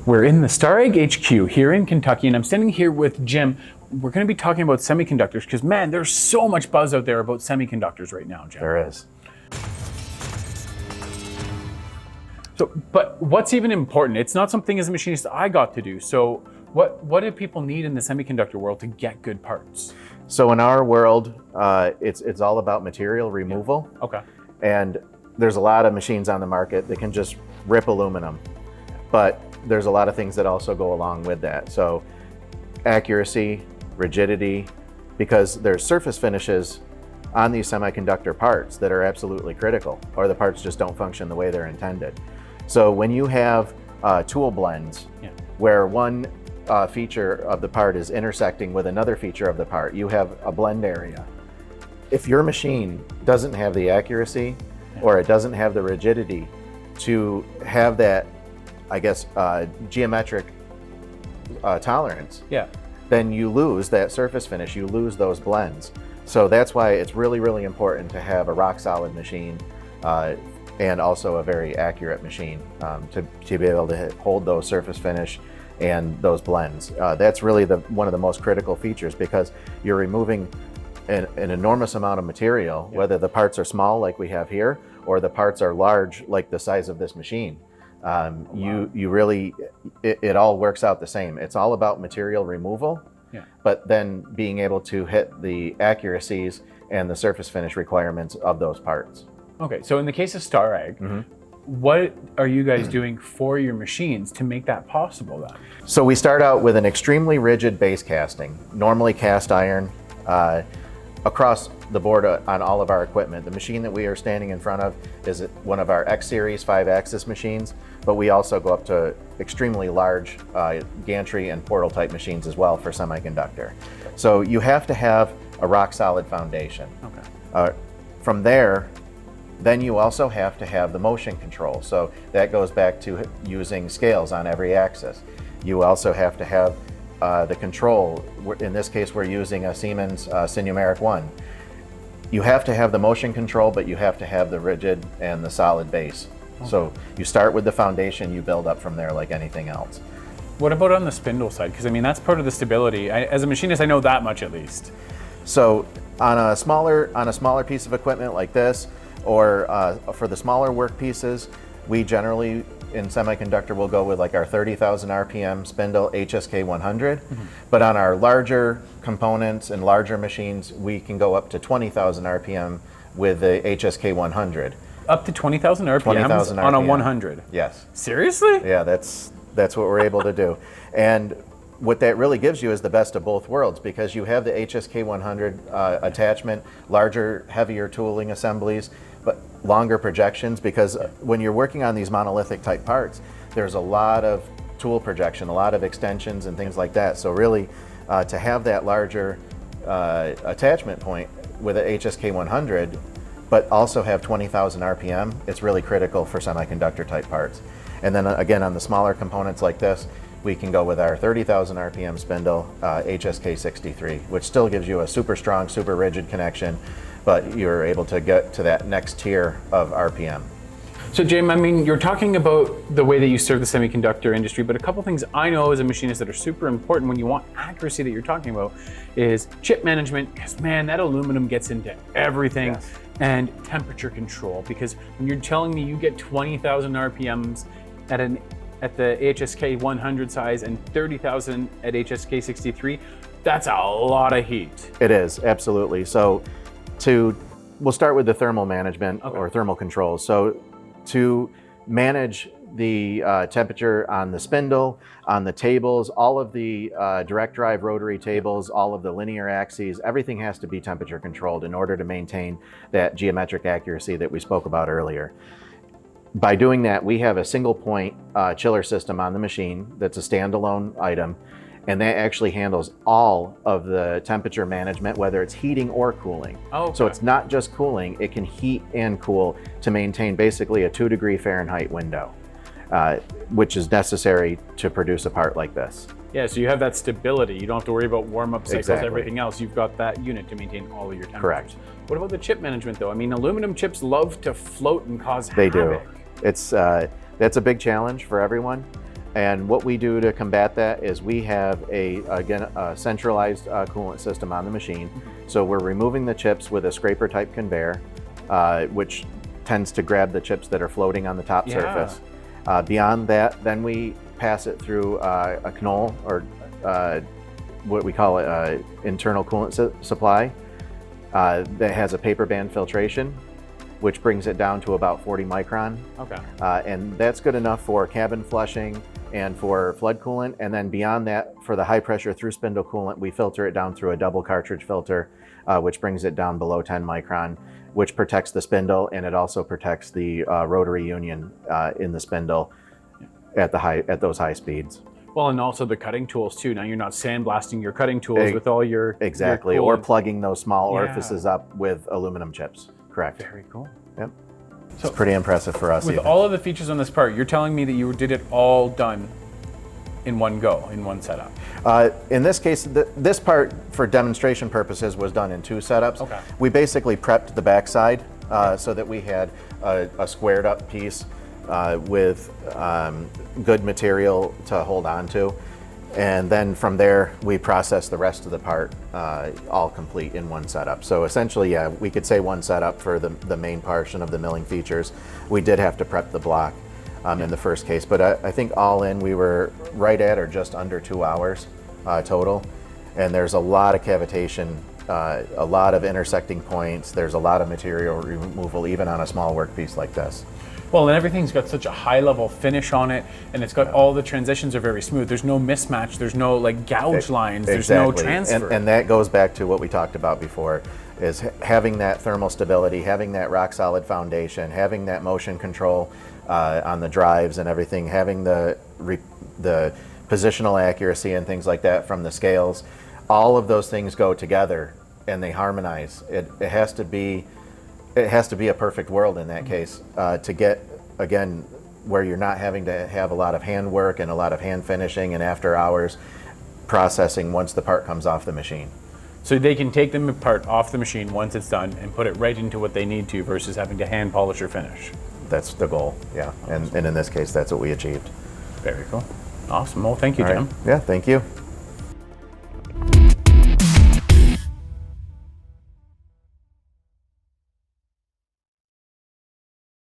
We're in the Starrag HQ here in Kentucky, and I'm standing here with Jim. We're going to be talking about semiconductors because, man, there's so much buzz out there about semiconductors right now, Jim. There is. So, but what's even important? It's not something as a machinist I got to do. So what do people need in the semiconductor world to get good parts? So in our world, it's all about material removal. Yeah. Okay. And there's a lot of machines on the market that can just rip aluminum. But there's a lot of things that also go along with that. So accuracy, rigidity, because there's surface finishes on these semiconductor parts that are absolutely critical, or the parts just don't function the way they're intended. So when you have tool blends, where one feature of the part is intersecting with another feature of the part, you have a blend area. If your machine doesn't have the accuracy or it doesn't have the rigidity to have that, I guess, geometric tolerance, then you lose that surface finish, you lose those blends. So that's why it's really, really important to have a rock solid machine and also a very accurate machine to be able to hold those surface finish and those blends. That's really one of the most critical features, because you're removing an enormous amount of material, whether the parts are small like we have here, or the parts are large like the size of this machine. You really, it all works out the same. It's all about material removal, but then being able to hit the accuracies and the surface finish requirements of those parts. Okay, so in the case of Starrag, what are you guys doing for your machines to make that possible then? So we start out with an extremely rigid base casting, normally cast iron, across the board on all of our equipment. The machine that we are standing in front of is one of our X-series 5-axis machines, but we also go up to extremely large gantry and portal type machines as well for semiconductor. So you have to have a rock solid foundation. Okay. From there, then you also have to have the motion control. So that goes back to using scales on every axis. You also have to have the control. In this case, we're using a Siemens Sinumeric 1. You have to have the motion control, but you have to have the rigid and the solid base. Okay. So you start with the foundation, you build up from there like anything else. What about on the spindle side? Because I mean, that's part of the stability. As a machinist, I know that much at least. So on a smaller piece of equipment like this, or for the smaller work pieces, we generally in semiconductor will go with like our 30,000 RPM spindle HSK 100. But on our larger components and larger machines, we can go up to 20,000 RPM with the HSK 100. Up to 20,000 RPM, 20,000 RPM on a 100? Yes. Seriously? Yeah, that's what we're able to do. And what that really gives you is the best of both worlds, because you have the HSK 100 attachment, larger, heavier tooling assemblies, but longer projections, because when you're working on these monolithic type parts, there's a lot of tool projection, a lot of extensions and things like that. So really, to have that larger attachment point with an HSK 100, but also have 20,000 RPM, it's really critical for semiconductor type parts. And then again, on the smaller components like this, we can go with our 30,000 RPM spindle, HSK 63, which still gives you a super strong, super rigid connection, but you're able to get to that next tier of RPM. So Jim, I mean, you're talking about the way that you serve the semiconductor industry, but a couple things I know as a machinist that are super important when you want accuracy that you're talking about is chip management, because man, that aluminum gets into everything, and temperature control, because when you're telling me you get 20,000 RPMs at the HSK 100 size and 30,000 at HSK 63, that's a lot of heat. It is, absolutely. So we'll start with the thermal management or thermal controls. So to manage the temperature on the spindle, on the tables, all of the direct drive rotary tables, all of the linear axes, everything has to be temperature controlled in order to maintain that geometric accuracy that we spoke about earlier. By doing that, we have a single point chiller system on the machine that's a standalone item, and that actually handles all of the temperature management, whether it's heating or cooling. So it's not just cooling, it can heat and cool to maintain basically a 2-degree Fahrenheit window, which is necessary to produce a part like this. Yeah, so you have that stability. You don't have to worry about warm-up cycles, everything else. You've got that unit to maintain all of your temperatures. Correct. What about the chip management though? I mean, aluminum chips love to float and cause havoc. They do. It's that's a big challenge for everyone. And what we do to combat that is we have a centralized coolant system on the machine. So we're removing the chips with a scraper type conveyor, which tends to grab the chips that are floating on the top surface. Beyond that, then we pass it through a knoll, or what we call it, internal coolant supply that has a paper band filtration, which brings it down to about 40 micron. Okay. And that's good enough for cabin flushing and for flood coolant. And then beyond that, for the high pressure through spindle coolant, we filter it down through a double cartridge filter, which brings it down below 10 micron, which protects the spindle, and it also protects the rotary union in the spindle at those high speeds. Well, and also the cutting tools too. Now you're not sandblasting your cutting tools with all your exactly, your or plugging those small orifices up with aluminum chips. Correct. Very cool. Yep. So it's pretty impressive for us. With all of the features on this part, you're telling me that you did it all done in one go, in one setup. In this case, this part, for demonstration purposes, was done in 2 setups. Okay. We basically prepped the backside so that we had a squared up piece with good material to hold on to. And then from there, we process the rest of the part all complete in one setup. So essentially, yeah, we could say one setup for the main portion of the milling features. We did have to prep the block in the first case, but I think all in, we were right at or just under 2 hours total. And there's a lot of cavitation, a lot of intersecting points. There's a lot of material removal, even on a small workpiece like this. Well, and everything's got such a high level finish on it, and it's got all the transitions are very smooth. There's no mismatch, there's no like gouge lines, there's no transfer. And that goes back to what we talked about before, is having that thermal stability, having that rock solid foundation, having that motion control on the drives and everything, having the positional accuracy and things like that from the scales. All of those things go together and they harmonize. It has to be a perfect world in that case to get, again, where you're not having to have a lot of hand work and a lot of hand finishing and after hours processing once the part comes off the machine. So they can take them apart off the machine once it's done and put it right into what they need to versus having to hand polish or finish. That's the goal, yeah. And in this case, that's what we achieved. Very cool. Awesome. Well, thank you, Jim. Yeah, thank you.